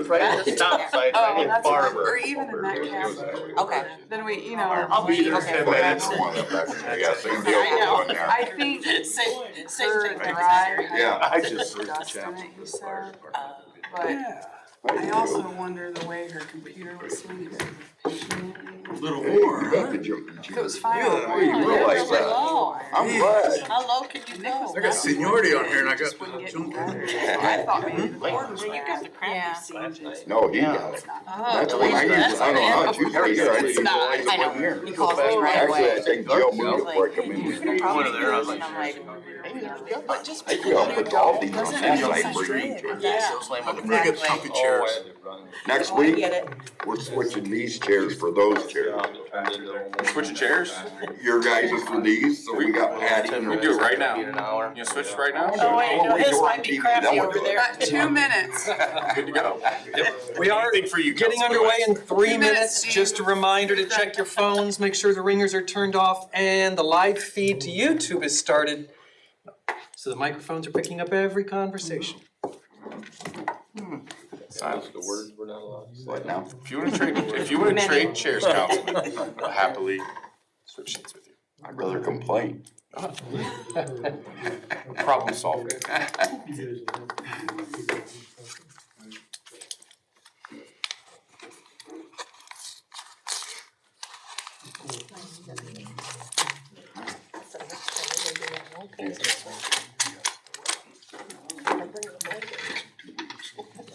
was right at the stop sign, I hit Or farmer. even in that cabin. Okay. Then we, you know. I'll be there in 10 minutes. Yeah, same deal for one there. I think Same her thing. drive Yeah. I had just heard the dust in chapel it, he for the fire said. department. But I also wonder the way her computer was swinging. Little more, You got the jumping If it was cheese. fine. Yeah, you realize that. I'm glad. How low can you go? I got seniority on here and I got Just wouldn't get junk. I thought maybe the cord was You got the bad. crappy seat. No, he got it. Oh, That's when I used, I don't know how you figure, I didn't It's not, realize I it wasn't know. here. He calls me right Actually, I away. think Joe moved before I come in. One of there, I was like, And I'm like, maybe there's a gun. but just I feel because I'm you put all don't these on doesn't that mean side it's for straight. you. Yeah. Slam on the Pretty good Exactly. comfy chairs. Next I week, get it. we're switching these chairs for those chairs. Switching chairs? Your guys is for these, so we got Patty. We do it right now. An hour. You gonna switch right now? Oh, wait, no, wait, his you're might on be TV, crappy then we'll over do it. there. Got 2 minutes. Good to go. We are Anything for you, getting Councilman. underway in 3 2 minutes, minutes. Steve. Just a reminder to check your phones, make sure the ringers are turned off, and the live feed to YouTube is started. So the microphones are picking up every conversation. Silence. The words we're not allowed to say. What now? If you wanna trade chairs, Councilman, I'll happily switch seats with you. I'd rather complain. Problem solved.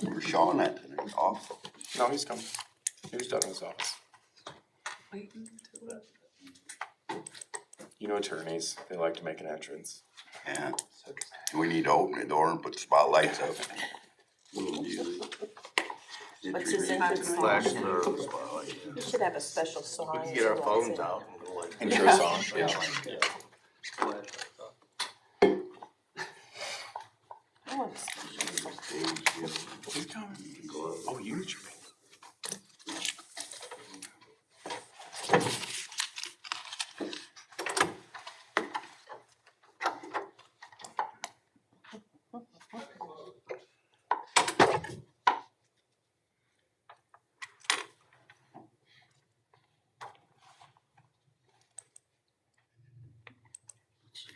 We're showing that today, off. No, he's coming. He was done in his office. You know attorneys, they like to make an entrance. Yeah. We need to open the door and put the spotlights up. What's his entrance Flash song? the spotlight. We should have a special song. We can get our phones out and go like. Intro song. I want a special song. He's coming. Oh, you need your pink.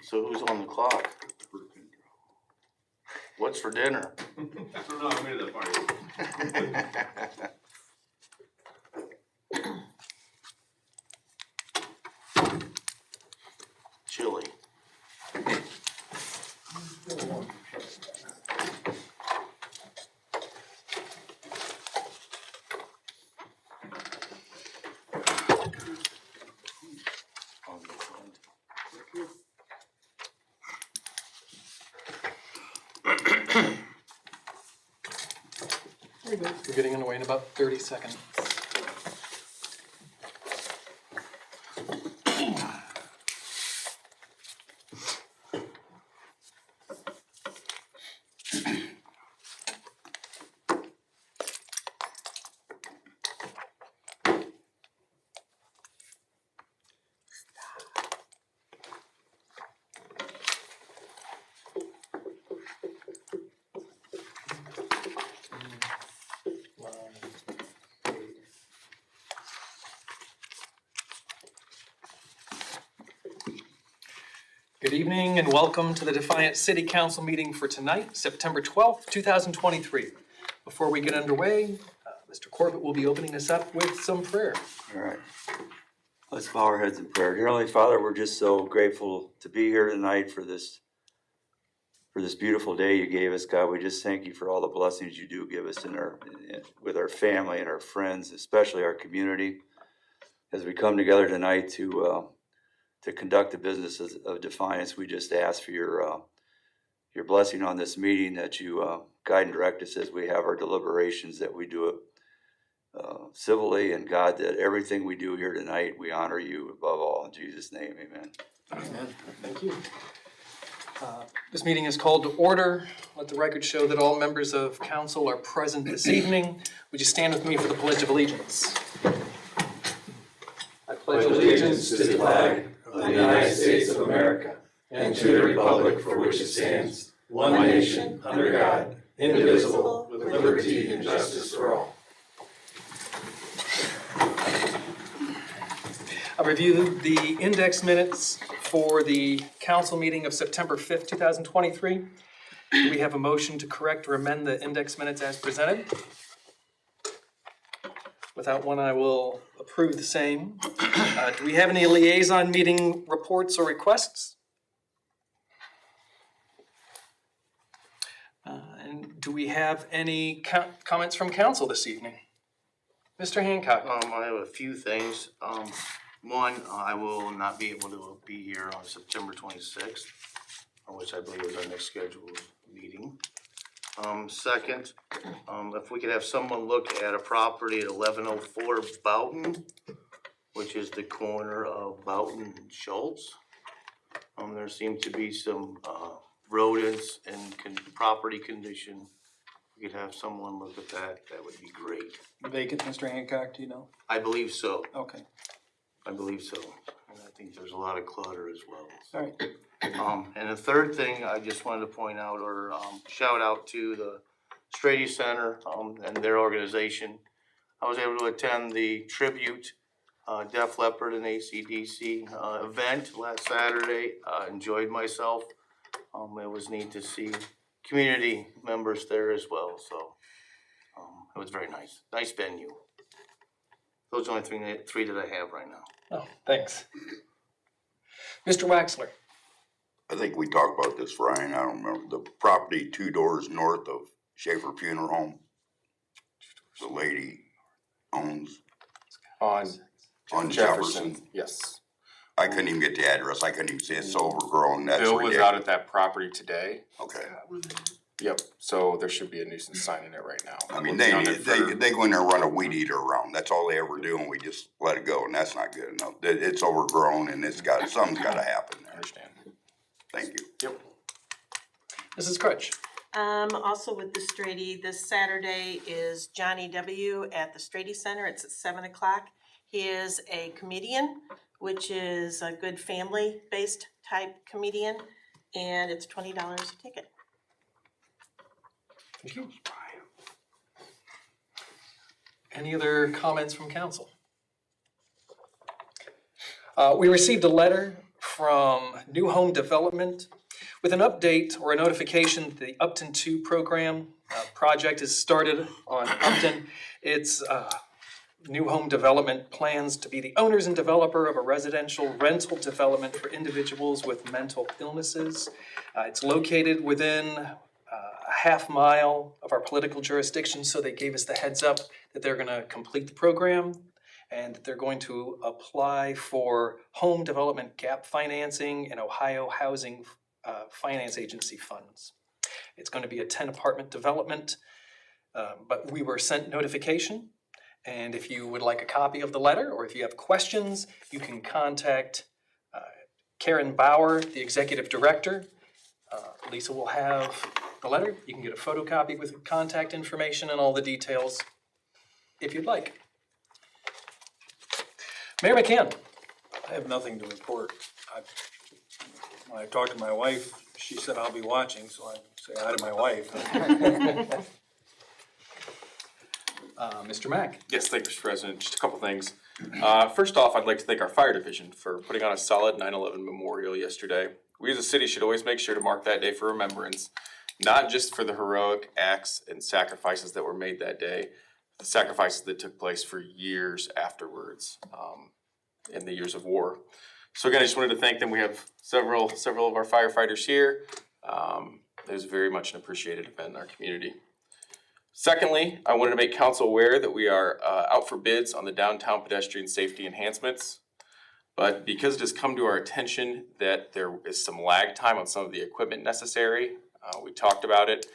So who's on the clock? What's for dinner? I don't know, I made that party. Chili. We're getting underway in about 30 seconds. Good evening and welcome to the Defiance City Council meeting for tonight, September 12th, 2023. Before we get underway, Mr. Corbett will be opening us up with some prayer. All right. Let's bow our heads in prayer. Dear Heavenly Father, we're just so grateful to be here tonight for this beautiful day you gave us, God. We just thank you for all the blessings you do give us with our family and our friends, especially our community, as we come together tonight to conduct the business of Defiance. We just ask for your blessing on this meeting, that you guide and direct us as we have our deliberations, that we do it civilly, and God, that everything we do here tonight, we honor you above all. In Jesus' name, amen. Amen. Thank you. This meeting is called to order. Let the record show that all members of council are present this evening. Would you stand with me for the Pledge of Allegiance? I pledge allegiance to the flag of the United States of America and to the republic for which it stands, one nation, under God, indivisible, with liberty and justice for I reviewed the index minutes for the council meeting of September 5th, 2023. Do we have a motion to correct or amend the index minutes as presented? Without one, I will approve the same. Do we have any liaison meeting reports or requests? And do we have any comments from council this evening? Mr. Hancock? I have a few things. One, I will not be able to be here on September 26th, which I believe is our next scheduled meeting. Second, if we could have someone look at a property at 1104 Boughton, which is the corner of Boughton and Schultz. There seem to be some rodents and property condition. If we could have someone look at that, that would be great. Vacant, Mr. Hancock, do you know? I believe so. Okay, I believe so. And I think there's a lot of clutter as well. all right. And the third thing I just wanted to point out or shout out to the Strady Center and their organization. I was able to attend the tribute Def Leppard and AC/DC event last Saturday. Enjoyed myself. It was neat to see community members there as well. So it was very nice. Nice venue. Those are the only three that I have right now. Oh, thanks. Mr. Waxler? I think we talked about this, Ryan, I don't remember, the property 2 doors north of Schaefer Funeral Home. The lady owns On on Jefferson. Yes. I couldn't even get the address, I couldn't even see it, it's overgrown, that's Bill was ridiculous. out at that property today. Okay, Yep, so there should be a nuisance sign in it right now. I mean, We'll be on it they for- go in there and run a weed eater around, that's all they ever do, and we just let it go, and that's not good enough. It's overgrown and something's gotta happen I there, understand. thank you. Yep. Mrs. Crutch? Also with the Strady, this Saturday is Johnny W. at the Strady Center. It's at 7 o'clock. He is a comedian, which is a good family-based type comedian, and it's $20 a ticket. Thank you. Any other comments from council? We received a letter from New Home Development with an update or a notification that the Upton 2 program project is started on Upton. It's New Home Development plans to be the owners and developer of a residential rental development for individuals with mental illnesses. It's located within a half mile of our political jurisdiction, so they gave us the heads up that they're gonna complete the program and that they're going to apply for home development gap financing and Ohio Housing Finance Agency funds. It's gonna be a 10 apartment development, but we were sent notification. And if you would like a copy of the letter, or if you have questions, you can contact Karen Bauer, the executive director. Lisa will have the letter. You can get a photocopy with contact information and all the details if you'd like. Mayor McCann? I have nothing to report. When I talked to my wife, she said I'll be watching, so I say hi to my wife. Mr. Mack? Yes, thank you, Mr. President. Just a couple things. First off, I'd like to thank our fire division for putting on a solid 9/11 memorial yesterday. We as a city should always make sure to mark that day for remembrance, not just for the heroic acts and sacrifices that were made that day, the sacrifices that took place for years afterwards, in the years of war. So again, I just wanted to thank them. We have several of our firefighters here. It was very much an appreciated event in our community. Secondly, I wanted to make council aware that we are out for bids on the downtown pedestrian safety enhancements. But because it has come to our attention that there is some lag time on some of the equipment necessary, we talked about it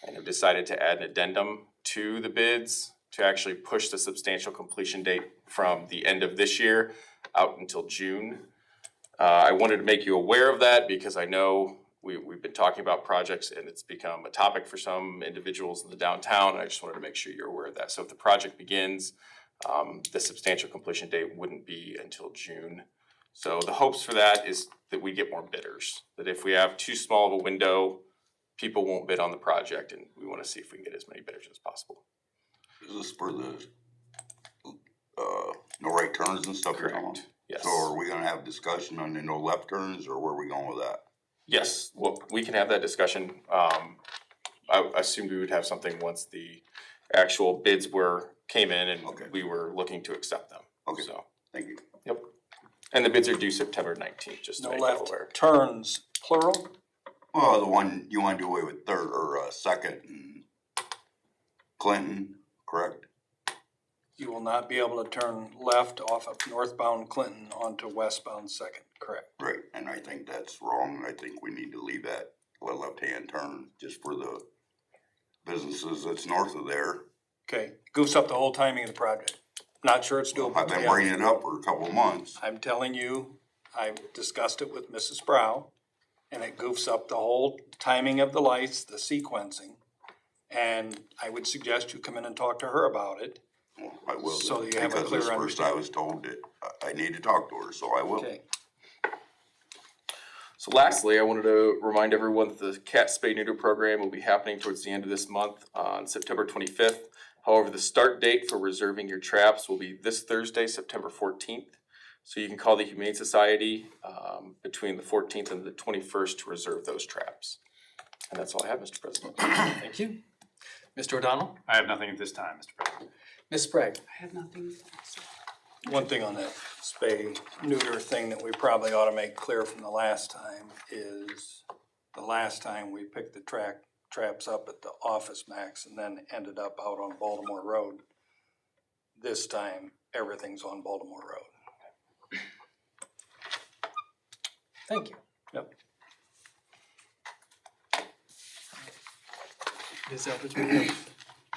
and have decided to add an addendum to the bids to actually push the substantial completion date from the end of this year out until June. I wanted to make you aware of that because I know we've been talking about projects and it's become a topic for some individuals in the downtown, and I just wanted to make sure you're aware of that. So if the project begins, the substantial completion date wouldn't be until June. So the hopes for that is that we get more bidders, that if we have too small of a window, people won't bid on the project, and we want to see if we can get as many bidders as possible. Is this for the no right turns and stuff you're talking about? Correct. Yes. So are we gonna have discussion on the no left turns, or where are we going with that? Yes, well, we can have that discussion. I assumed we would have something once the actual bids came in and Okay. we were looking to accept them. Okay. So, Thank you. yep. And the bids are due September 19th, just to No make you left aware. turns, plural? Well, the one, you wanna do away with third, or, second, and Clinton, correct? You will not be able to turn left off of northbound Clinton onto westbound Second, correct? Right, and I think that's wrong, I think we need to leave that left-hand turn just for the businesses that's north of there. Okay, goofs up the whole timing of the project. Not sure it's doable. I've to been be honest bringing it with you. up for a couple of months. I'm telling you, I discussed it with Mrs. Sprow, and it goofs up the whole timing of the lights, the sequencing. And I would suggest you come in and talk to her about it. Well, I will, So you have a because clear this first I understanding. was told that I need to talk to her, so I will. Okay, So lastly, I wanted to remind everyone that the cat spay neuter program will be happening towards the end of this month on September 25th. However, the start date for reserving your traps will be this Thursday, September 14th. So you can call the Humane Society between the 14th and the 21st to reserve those traps. And that's all I have, Mr. President. Thank you. Mr. O'Donnell? I have nothing at this time, Mr. President. Ms. Sprague? I have nothing. one thing on that spay neuter thing that we probably ought to make clear from the last time is the last time we picked the traps up at the Office Max and then ended up out on Baltimore Road. This time, everything's on Baltimore Road. Thank you. Yep. Ms. Eldridge, we have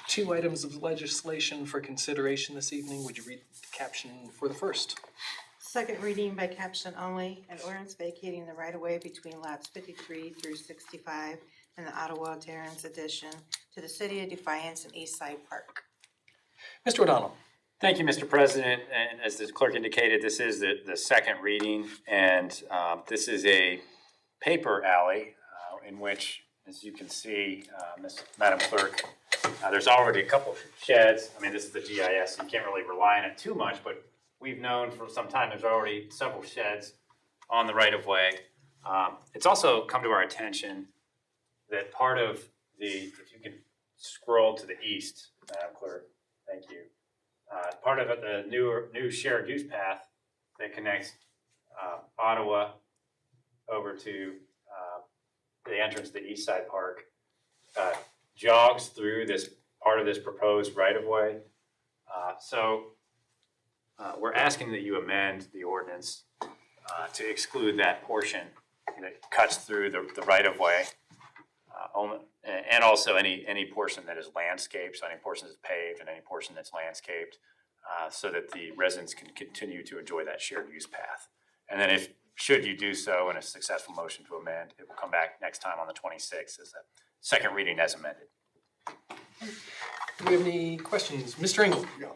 two items of legislation for consideration this evening. Would you read the caption for the first? Second reading by caption only, an ordinance vacating the right-of-way between lots 53 through 65 in the Ottawa Terrence addition to the city of Defiance and East Side Park. Mr. O'Donnell? Thank you, Mr. President, and as the clerk indicated, this is the second reading, and this is a paper alley in which, as you can see, Madam Clerk, there's already a couple sheds. I mean, this is the GIS, you can't really rely on it too much, but we've known for some time there's already several sheds on the right-of-way. It's also come to our attention that part of if you can scroll to the east, Madam Clerk, thank you. Part of the new shared use path that connects Ottawa over to the entrance to the East Side Park jogs through this part of this proposed right-of-way. So we're asking that you amend the ordinance to exclude that portion that cuts through the right-of-way. And also any portion that is landscaped, so any portion that's paved and any portion that's landscaped, so that the residents can continue to enjoy that shared use path. And then should you do so in a successful motion to amend, it will come back next time on the 26th as a second reading as amended. Do we have any questions? Mr. Engel? Yeah,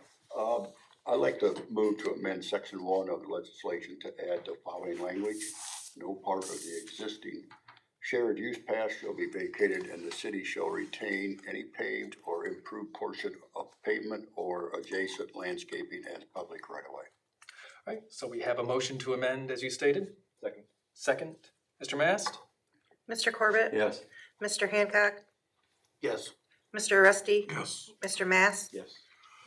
I'd like to move to amend section 1 of the legislation to add the following language. No part of the existing shared use path shall be vacated, and the city shall retain any paved or improved portion of pavement or adjacent landscaping as public right of way. All right, so we have a motion to amend as you stated. Second. Second, Mr. Mast? Mr. Corbett? Yes. Mr. Hancock? Yes. Mr. Rusty? Yes. Mr. Mass? Yes.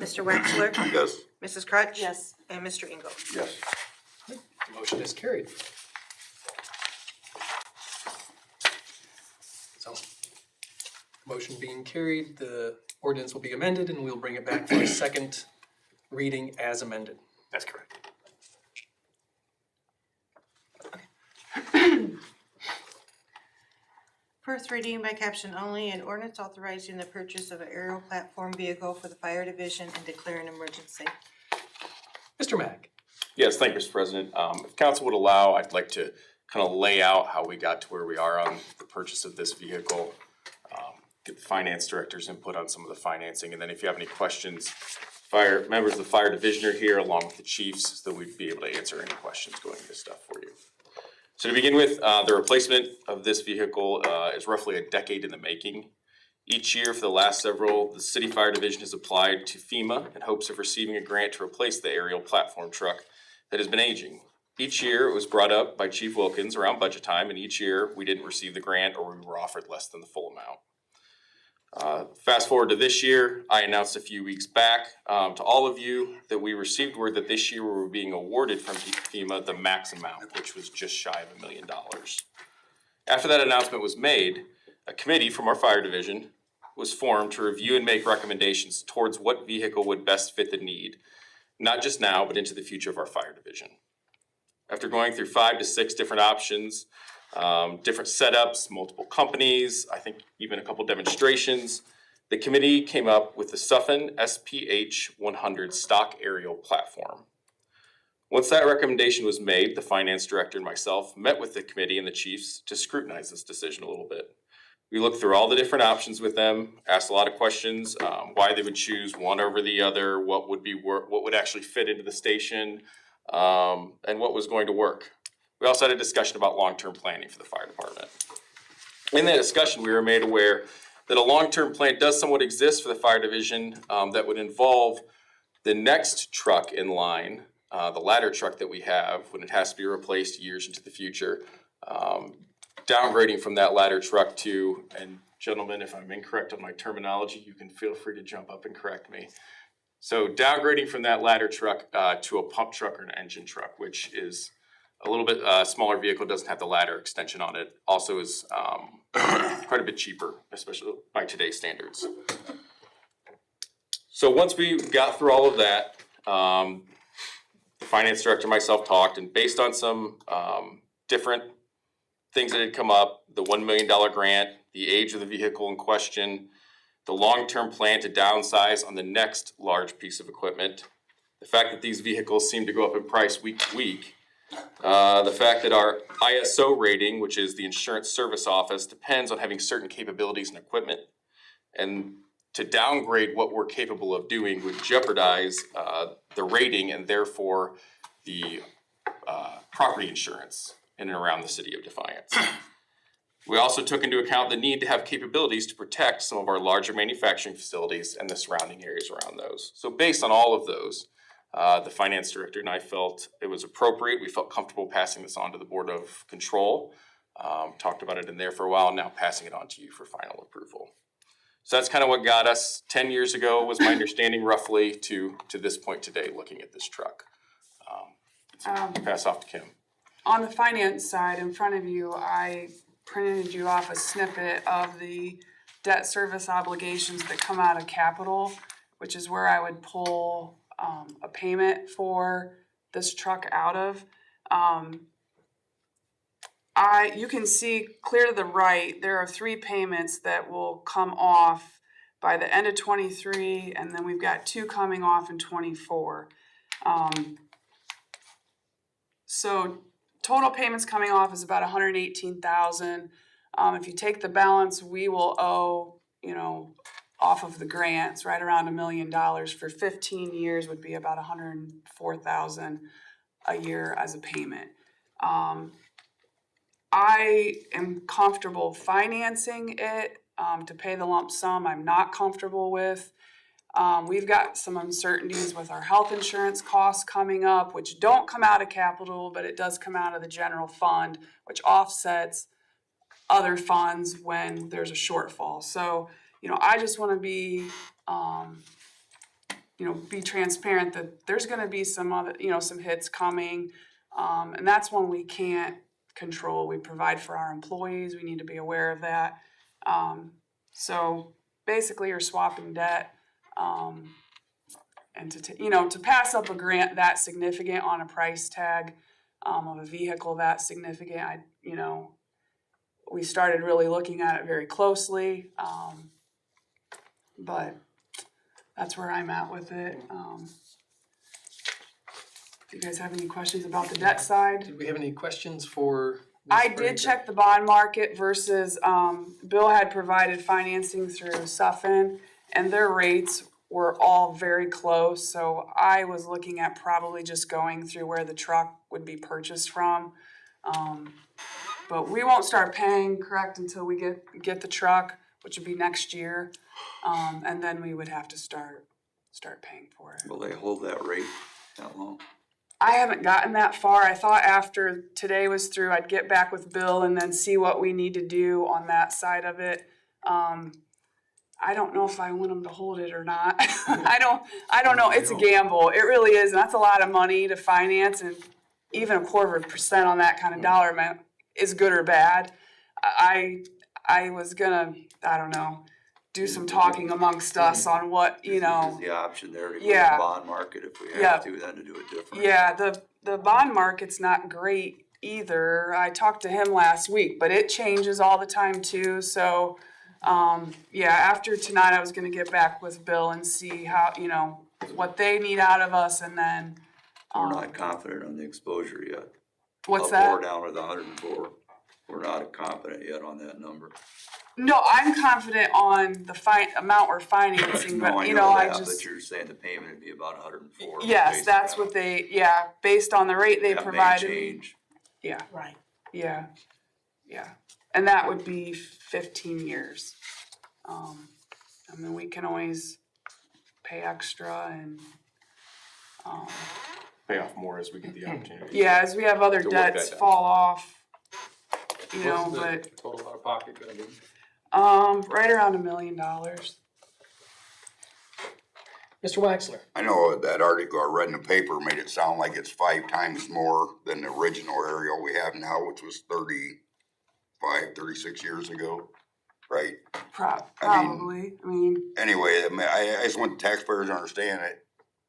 Mr. Wexler? Yes. Mrs. Crutch? Yes. And Mr. Engel? Yes. The motion is carried. So, motion being carried, the ordinance will be amended and we'll bring it back for a second reading as amended. That's correct. First reading by caption only, an ordinance authorizing the purchase of an aerial platform vehicle for the fire division and declaring an emergency. Mr. Mack? Yes, thank you, Mr. President. If council would allow, I'd like to kind of lay out how we got to where we are on the purchase of this vehicle. Get the finance director's input on some of the financing, and then if you have any questions, members of the fire division are here along with the chiefs, so that we'd be able to answer any questions going into this stuff for you. So to begin with, the replacement of this vehicle is roughly a decade in the making. Each year for the last several, the city fire division has applied to FEMA in hopes of receiving a grant to replace the aerial platform truck that has been aging. Each year, it was brought up by Chief Wilkins around budget time, and each year, we didn't receive the grant or we were offered less than the full amount. Fast forward to this year, I announced a few weeks back to all of you that we received word that this year we were being awarded from FEMA the max amount, which was just shy of $1 million. After that announcement was made, a committee from our fire division was formed to review and make recommendations towards what vehicle would best fit the need, not just now, but into the future of our fire division. After going through 5 to 6 different options, different setups, multiple companies, I think even a couple demonstrations, the committee came up with the Suffin SPH 100 stock aerial platform. Once that recommendation was made, the finance director and myself met with the committee and the chiefs to scrutinize this decision a little bit. We looked through all the different options with them, asked a lot of questions, why they would choose one over the other, what would actually fit into the station, and what was going to work. We also had a discussion about long-term planning for the fire department. In that discussion, we were made aware that a long-term plan does somewhat exist for the fire division that would involve the next truck in line, the ladder truck that we have when it has to be replaced years into the future, downgrading from that ladder truck to, and gentlemen, if I'm incorrect on my terminology, you can feel free to jump up and correct me. So downgrading from that ladder truck to a pump truck or an engine truck, which is a little bit smaller vehicle, doesn't have the ladder extension on it, also is quite a bit cheaper, especially by today's standards. So once we got through all of that, the finance director and myself talked, and based on some different things that had come up, the $1 million grant, the age of the vehicle in question, the long-term plan to downsize on the next large piece of equipment, the fact that these vehicles seem to go up in price week to week, the fact that our ISO rating, which is the Insurance Service Office, depends on having certain capabilities and equipment, and to downgrade what we're capable of doing would jeopardize the rating and therefore the property insurance in and around the city of Defiance. We also took into account the need to have capabilities to protect some of our larger manufacturing facilities and the surrounding areas around those. So based on all of those, the finance director and I felt it was appropriate. We felt comfortable passing this on to the Board of Control. Talked about it in there for a while, and now passing it on to you for final approval. So that's kind of what got us 10 years ago, was my understanding roughly, to this point today, looking at this truck. Pass off to Kim. On the finance side, in front of you, I printed you off a snippet of the debt service obligations that come out of capital, which is where I would pull a payment for this truck out of. You can see clear to the right, there are 3 payments that will come off by the end of 23, and then we've got 2 coming off in 24. So total payments coming off is about $118,000. If you take the balance we will owe, off of the grants, right around $1 million for 15 years would be about $104,000 a year as a payment. I am comfortable financing it to pay the lump sum. I'm not comfortable with. We've got some uncertainties with our health insurance costs coming up, which don't come out of capital, but it does come out of the general fund, which offsets other funds when there's a shortfall. So, I just want to be, be transparent that there's going to be some other, some hits coming, and that's one we can't control. We provide for our employees. We need to be aware of that. So basically, you're swapping debt. And to pass up a grant that significant on a price tag of a vehicle that significant, we started really looking at it very closely, but that's where I'm at with it. Do you guys have any questions about the debt side? Do we have any questions for? I did check the bond market versus, Bill had provided financing through Suffin, and their rates were all very close. So I was looking at probably just going through where the truck would be purchased from. But we won't start paying, correct, until we get the truck, which would be next year. And then we would have to start paying for it. Will they hold that rate that long? I haven't gotten that far. I thought after today was through, I'd get back with Bill and then see what we need to do on that side of it. I don't know if I want them to hold it or not. I don't know. It's a gamble. It really is. And that's a lot of money to finance, and even 1/4% on that kind of dollar amount is good or bad. I was gonna, I don't know, do some talking amongst us on what, you know. Is the option there to go to Yeah. the bond market if we Yeah. have to, then to do it different. Yeah, the bond market's not great either. I talked to him last week, but it changes all the time too. So, yeah, after tonight, I was gonna get back with Bill and see how, you know, what they need out of us, and then, We're not confident on the exposure yet. what's Up that? or down with 104. We're not confident yet on that number. No, I'm confident on the amount we're financing, No, but you know, I that, just. but you're saying the payment would be about 104. Yes, based that's on- what they, yeah, based on the rate they that may provided me. change. Yeah, Right. yeah, yeah. And that would be 15 years. I mean, we can always pay extra and, Pay off more as we get the opportunity. yeah, as we have other To work that debts down. fall off, you know, What's the but, total out of pocket gonna be? right around $1 million. Mr. Waxler? I know that article I read in the paper made it sound like it's 5 times more than the original aerial we have now, which was 36 years ago, right? Probably, I mean, Anyway, I just want the taxpayers to understand it.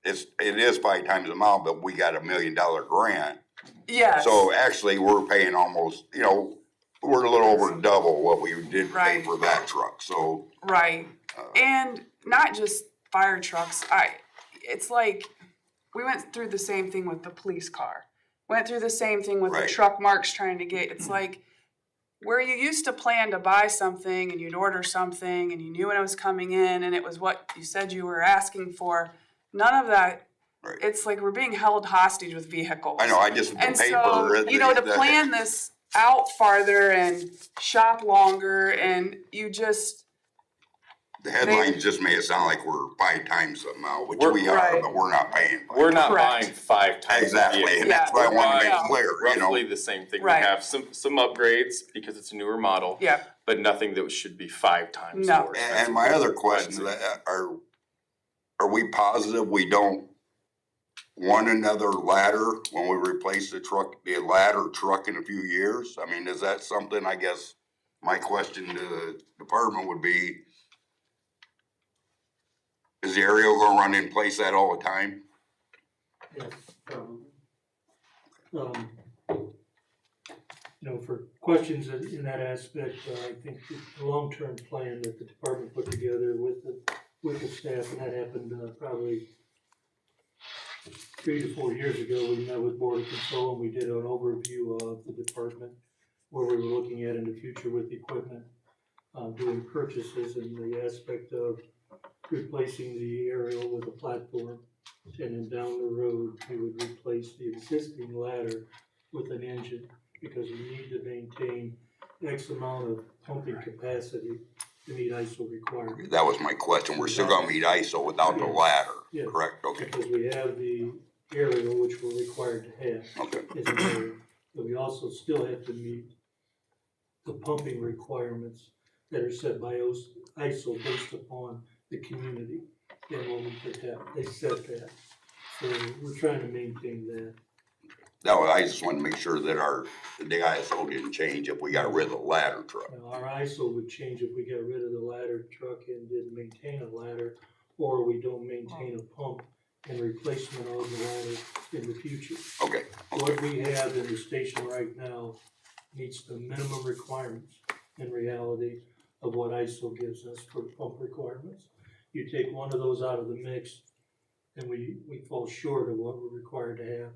It is 5 times the amount, but we got $1 million grant. yes. So actually, we're paying almost, you know, we're a little over double what we did pay Right. for that truck, so. Right. And not just fire trucks. It's like we went through the same thing with the police car. Went through the same thing with Right. the truck Mark's trying to get. It's like where you used to plan to buy something and you'd order something and you knew when it was coming in and it was what you said you were asking for. None of that. Right. It's like we're being held hostage with vehicles. I know, I just, the And paper. so, you know, to plan this out farther and shop longer, and you just, The headlines just made it sound like we're 5 times the amount, which We're- we are, Right. but we're not paying. We're not Correct. buying 5 times. the Exactly, vehicle. and that's what I Yeah. wanna make Yeah. clear, you know? Roughly the same thing. Right. We have some upgrades because it's a newer model. yeah, But nothing that should be 5 times No. more expensive. And my other question, are we positive we don't want another ladder when we replace the ladder truck in a few years? I mean, is that something, I guess, my question to the department would be, is the aerial gonna run in place that all the time? Yes, probably. You know, for questions in that aspect, I think the long-term plan that the department put together with the staff, and that happened probably 3 to 4 years ago, we met with Board of Control and we did an overview of the department, where we were looking at in the future with equipment, doing purchases and the aspect of replacing the aerial with a platform. And then down the road, we would replace the existing ladder with an engine, because we need to maintain X amount of pumping capacity to meet ISO requirements. That was my question. We're still gonna meet ISO without the ladder, Yes. correct? Okay, Because we have the aerial, which we're required to have okay. as an aerial, but we also still have to meet the pumping requirements that are set by ISO based upon the community. And when we put that, they set that. So we're trying to maintain that. No, I just wanted to make sure that the ISO didn't change if we got rid of the ladder truck. Now, our ISO would change if we got rid of the ladder truck and didn't maintain a ladder, or we don't maintain a pump and replacement of the ladder in the future. Okay, What we have in the station right now meets the minimum requirements in reality of what ISO gives us for pump requirements. You take one of those out of the mix, and we fall short of what we're required to have.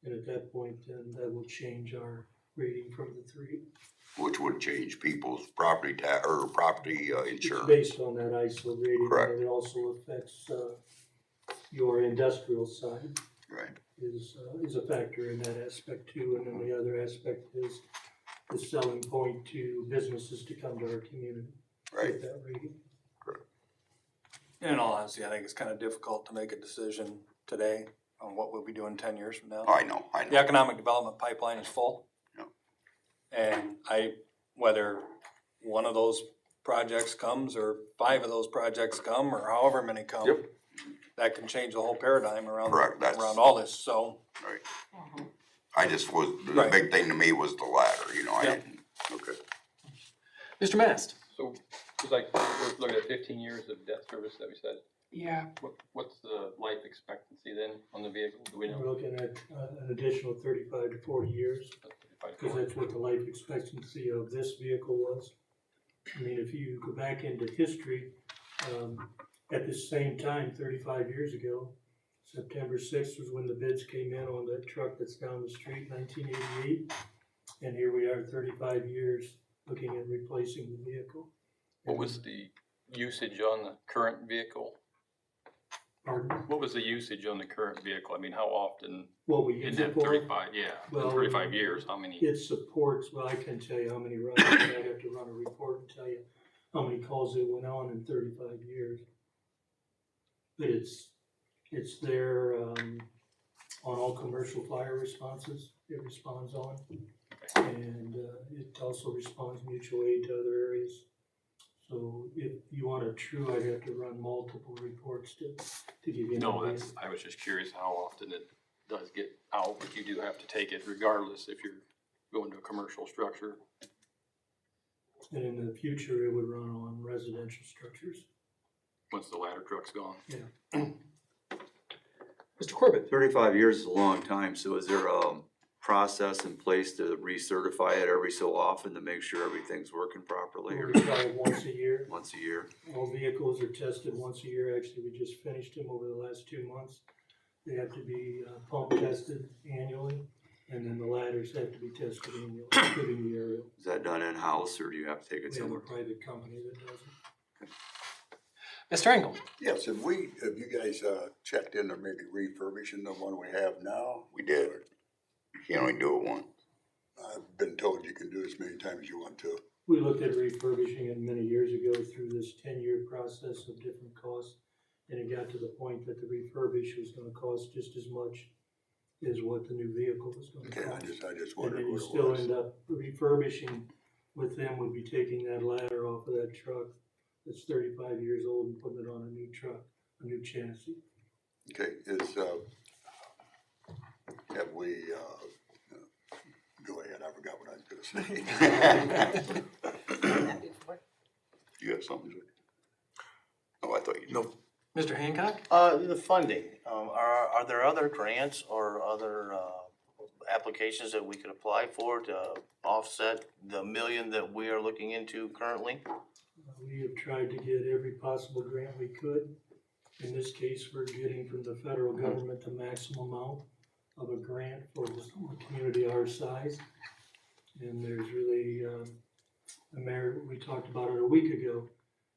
And at that point, then that will change our rating from the 3. which would change people's property property It's insurance. based on that ISO rating, Correct. and it also affects your industrial side Right, is a factor in that aspect too. And then the other aspect is the selling point to businesses to come to our community right. with that rating. In all honesty, I think it's kind of difficult to make a decision today on what we'll be doing 10 years from now. I know. The economic development pipeline is full. Yeah. And whether one of those projects comes or 5 of those projects come or however many come, Yep. that can change the whole paradigm around, Correct, around all this, so. Right. I just was, the Right. big thing to me was the ladder, you know, I Yeah. didn't, okay. Mr. Mast? So, it's like, we're looking at 15 years of debt service that we said. Yeah, What's the life expectancy then on the vehicle? Do we We're know? looking at an additional 35 to 40 years, because that's what the life expectancy of this vehicle was. I mean, if you go back into history, at the same time, 35 years ago, September 6th was when the bids came in on that truck that's down the street, 1988. And here we are 35 years looking at replacing the vehicle. What was the usage on the current vehicle? Pardon? What was the usage on the current vehicle? I mean, how often What we in use that it for? 35, yeah, Well, in 35 years, how many? It supports, well, I can tell you how many runs, but I'd have to run a report and tell you how many calls it went on in 35 years. But it's there, on all commercial fire responses, it responds on. And, it also responds mutual aid to other areas. So if you want a true, I'd have to run multiple reports to give you an No, idea. I was just curious how often it does get out, but you do have to take it regardless if you're going to a commercial structure. And in the future, it would run on residential structures. Once the ladder truck's gone. Yeah. Mr. Corbett? 35 years is a long time, so is there a process in place to recertify it every so often to make sure everything's working properly, or We try it once a year. once a year? All vehicles are tested once a year. Actually, we just finished them over the last 2 months. They have to be pump tested annually, and then the ladders have to be tested annually, including the aerial. Is that done in-house, or do you have to take it We have a somewhere? private company that does it. Mr. Engel? Yes, have you guys, checked into maybe refurbishing the one we have now? We did. You can only do it once. I've been told you can do as many times as you want to. We looked at refurbishing it many years ago through this 10-year process of different costs. And it got to the point that the refurbish was gonna cost just as much as what the new vehicle was gonna Okay, cost. I just And wondered then you what still it end was. up refurbishing with them would be taking that ladder off of that truck that's 35 years old and putting it on a new truck, a new chassis. Okay, have we, go ahead, I forgot what I was gonna say. You have something to say? Oh, I thought you did. Nope. Mr. Hancock? The funding, are there other grants or other, applications that we could apply for to offset the million that we are looking into currently? We have tried to get every possible grant we could. In this case, we're getting from the federal government the maximum amount of a grant for this community our size. And there's really, we talked about it a week ago.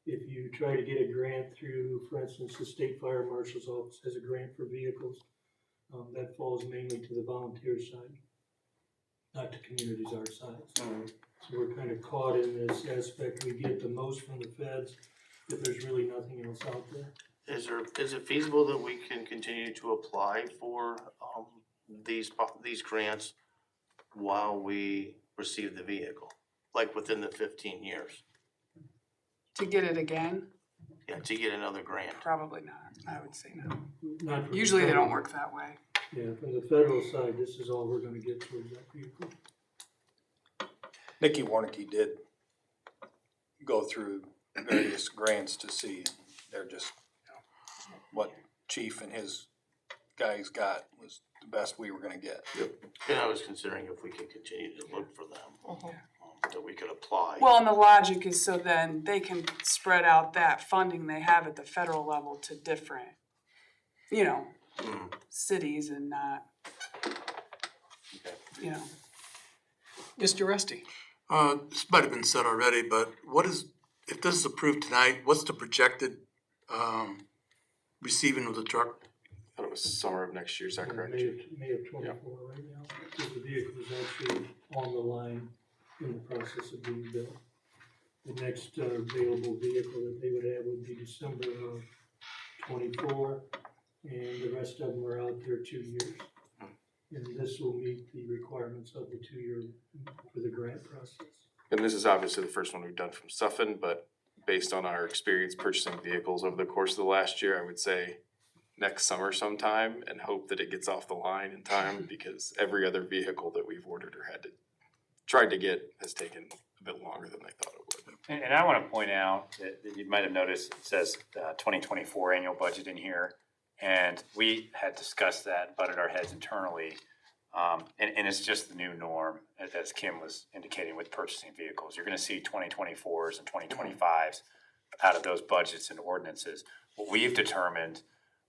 If you try to get a grant through, for instance, the State Fire Marshal's Office has a grant for vehicles, that falls mainly to the volunteer side, not to communities our size. So we're kind of caught in this aspect. We get the most from the feds, but there's really nothing else out there. Is it feasible that we can continue to apply for, these grants while we receive the vehicle? Like within the 15 years? to get it again, Yeah, to get another grant? probably not, I would say no. Not from the Usually they don't federal- work that way. Yeah, from the federal side, this is all we're gonna get towards that vehicle. Nikki Warnicki did go through various grants to see, and they're just, what Chief and his guys got was the best we were gonna get. And I was considering if we could continue to look for them, that we could apply. Well, and the logic is so then they can spread out that funding they have at the federal level to different, cities and not, Mr. Rusty? This might have been said already, but if this is approved tonight, what's the projected, receiving of the truck? I thought it was summer of next year, is that correct? May of 24 right now, because the vehicle is actually on the line in the process of being built. The next available vehicle that they would have would be December of 24, and the rest of them are out there 2 years. And this will meet the requirements of the 2-year for the grant process. And this is obviously the first one we've done from Suffin, but based on our experience purchasing vehicles over the course of the last year, I would say next summer sometime and hope that it gets off the line in time because every other vehicle that we've ordered or tried to get has taken a bit longer than they thought it would. And I want to point out that you might have noticed it says 2024 annual budget in here. And we had discussed that, butted our heads internally. And it's just the new norm, as Kim was indicating with purchasing vehicles. You're going to see 2024s and 2025s out of those budgets and ordinances. What we've determined,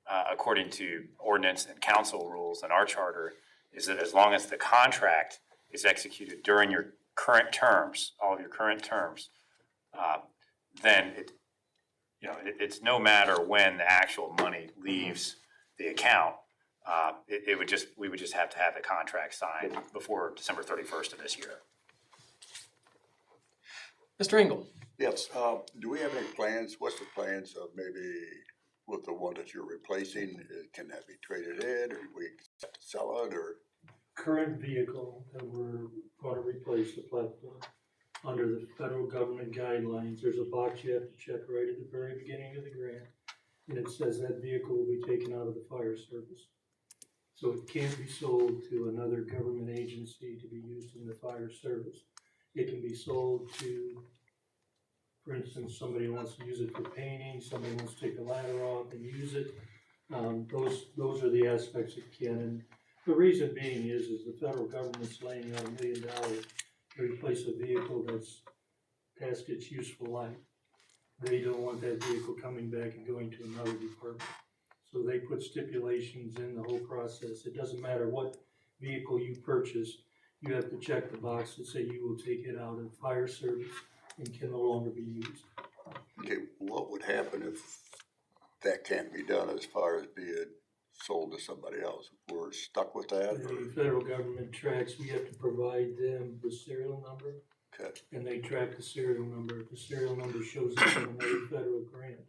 according to ordinance and council rules and our charter, is that as long as the contract is executed during your current terms, all of your current terms, then it's no matter when the actual money leaves the account. We would just have to have the contract signed before December 31st of this year. Mr. Engel? Yes, do we have any plans, what's the plans of maybe with the one that you're replacing, can that be traded in, or we sell it, or? Current vehicle that we're gonna replace the platform, under the federal government guidelines, there's a box you have to check right at the very beginning of the grant. And it says that vehicle will be taken out of the fire service. So it can't be sold to another government agency to be used in the fire service. It can be sold to, for instance, somebody wants to use it for painting, somebody wants to take the ladder off and use it. Those are the aspects it can. And the reason being is the federal government's laying out $1 million to replace a vehicle that's past its useful life. They don't want that vehicle coming back and going to another department. So they put stipulations in the whole process. It doesn't matter what vehicle you purchase, you have to check the box that say you will take it out of fire service and can no longer be used. Okay, what would happen if that can't be done as far as being sold to somebody else? We're stuck with that? The federal government tracks, we have to provide them the serial number. Okay. And they track the serial number. If the serial number shows up in another federal grant,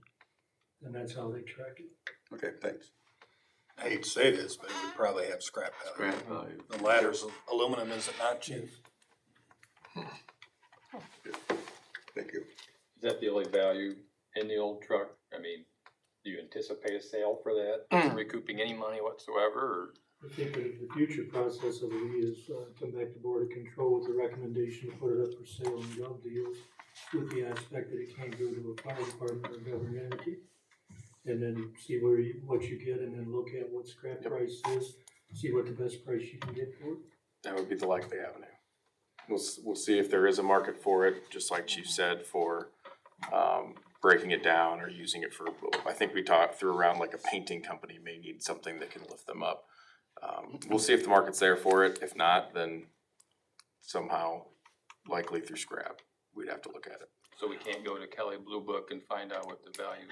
then that's how they track it. Okay, thanks. I hate to say this, but we probably have scrap value. Scrap value. The ladder's aluminum, is it not, Chief? Thank you. Is that the only value in the old truck? I mean, do you anticipate a sale for that, recouping any money whatsoever, or? I think that the future process of it is come back to Board of Control with the recommendation to put it up for sale in gov deals with the aspect that it can't go to a fire department or government entity. And then see what you get and then look at what scrap price is, see what the best price you can get for it. That would be the likely avenue. We'll see if there is a market for it, just like Chief said, for breaking it down or using it for, I think we threw around like a painting company may need something that can lift them up. We'll see if the market's there for it. If not, then somehow, likely through scrap, we'd have to look at it. So we can't go to Kelly Blue Book and find out what the value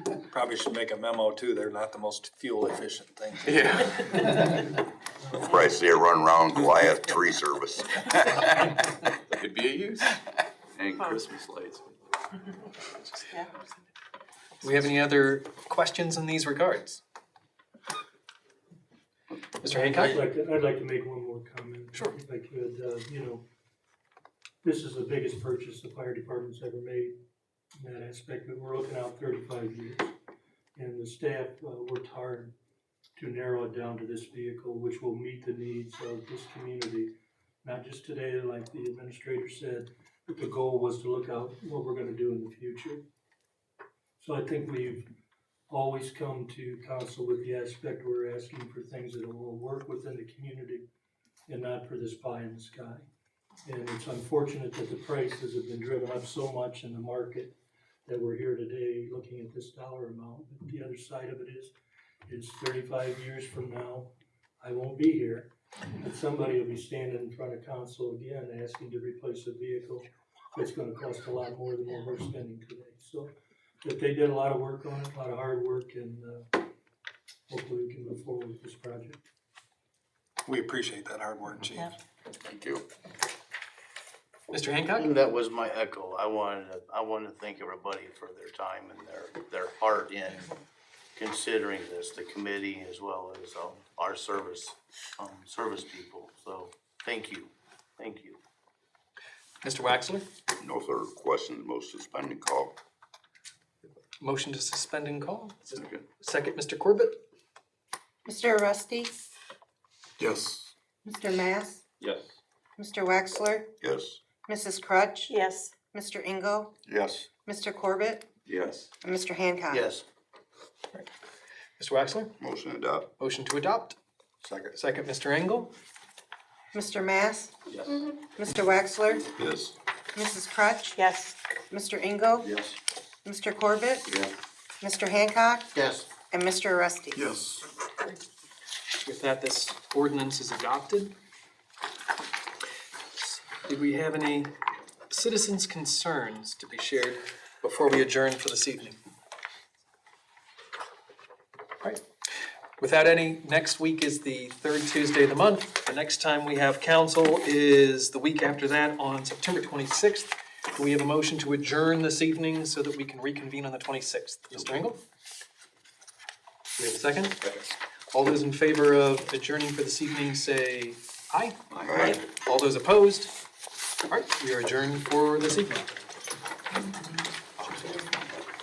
is. Probably should make a memo too, they're not the most fuel efficient thing. Yeah. I'll probably see it run around Goliath tree service. Could be a use. And Christmas lights. Do we have any other questions in these regards? Mr. Hancock? I'd like to make one more comment. Sure. If I could, this is the biggest purchase the fire department's ever made in that aspect, but we're looking out 35 years. And the staff worked hard to narrow it down to this vehicle, which will meet the needs of this community. Not just today, like the administrator said, but the goal was to look out what we're gonna do in the future. So I think we've always come to council with the aspect we're asking for things that will work within the community and not for this pie in the sky. And it's unfortunate that the prices have been driven up so much in the market that we're here today looking at this dollar amount. But the other side of it is 35 years from now, I won't be here. But somebody will be standing in front of council again asking to replace a vehicle that's gonna cost a lot more than what we're spending today. So, but they did a lot of work on it, a lot of hard work, and hopefully we can move forward with this project. We appreciate that hard work, Chief. Yeah. Thank you. Mr. Hancock? And that was my echo. I wanted to thank everybody for their time and their heart in considering this, the committee as well as, our service people. So, thank you. Mr. Waxler? No further questions, most suspending call. Motion to suspend and call. Second. Second, Mr. Corbett? Mr. Rusty, Yes. Mr. Mass, Yes. Mr. Wexler, Yes. Mrs. Crutch, Yes. Mr. Engel, Yes. Mr. Corbett, Yes. and Mr. Hancock. Yes. Mr. Waxler? Motion to adopt. Motion to adopt. Second. Second, Mr. Engel? Mr. Mass, Yes. Mr. Wexler, Yes. Mrs. Crutch, Yes. Mr. Engel, Yes. Mr. Corbett, Yes. Mr. Hancock, Yes. and Mr. Rusty. Yes. With that, this ordinance is adopted. Do we have any citizens' concerns to be shared before we adjourn for this evening? All right. Without any, next week is the third Tuesday of the month. The next time we have council is the week after that on September 26th. Do we have a motion to adjourn this evening so that we can reconvene on the 26th? Mr. Engel? Do we have a second? All those in favor of adjourning for this evening say aye. Aye. All those opposed? All right, we are adjourned for this evening.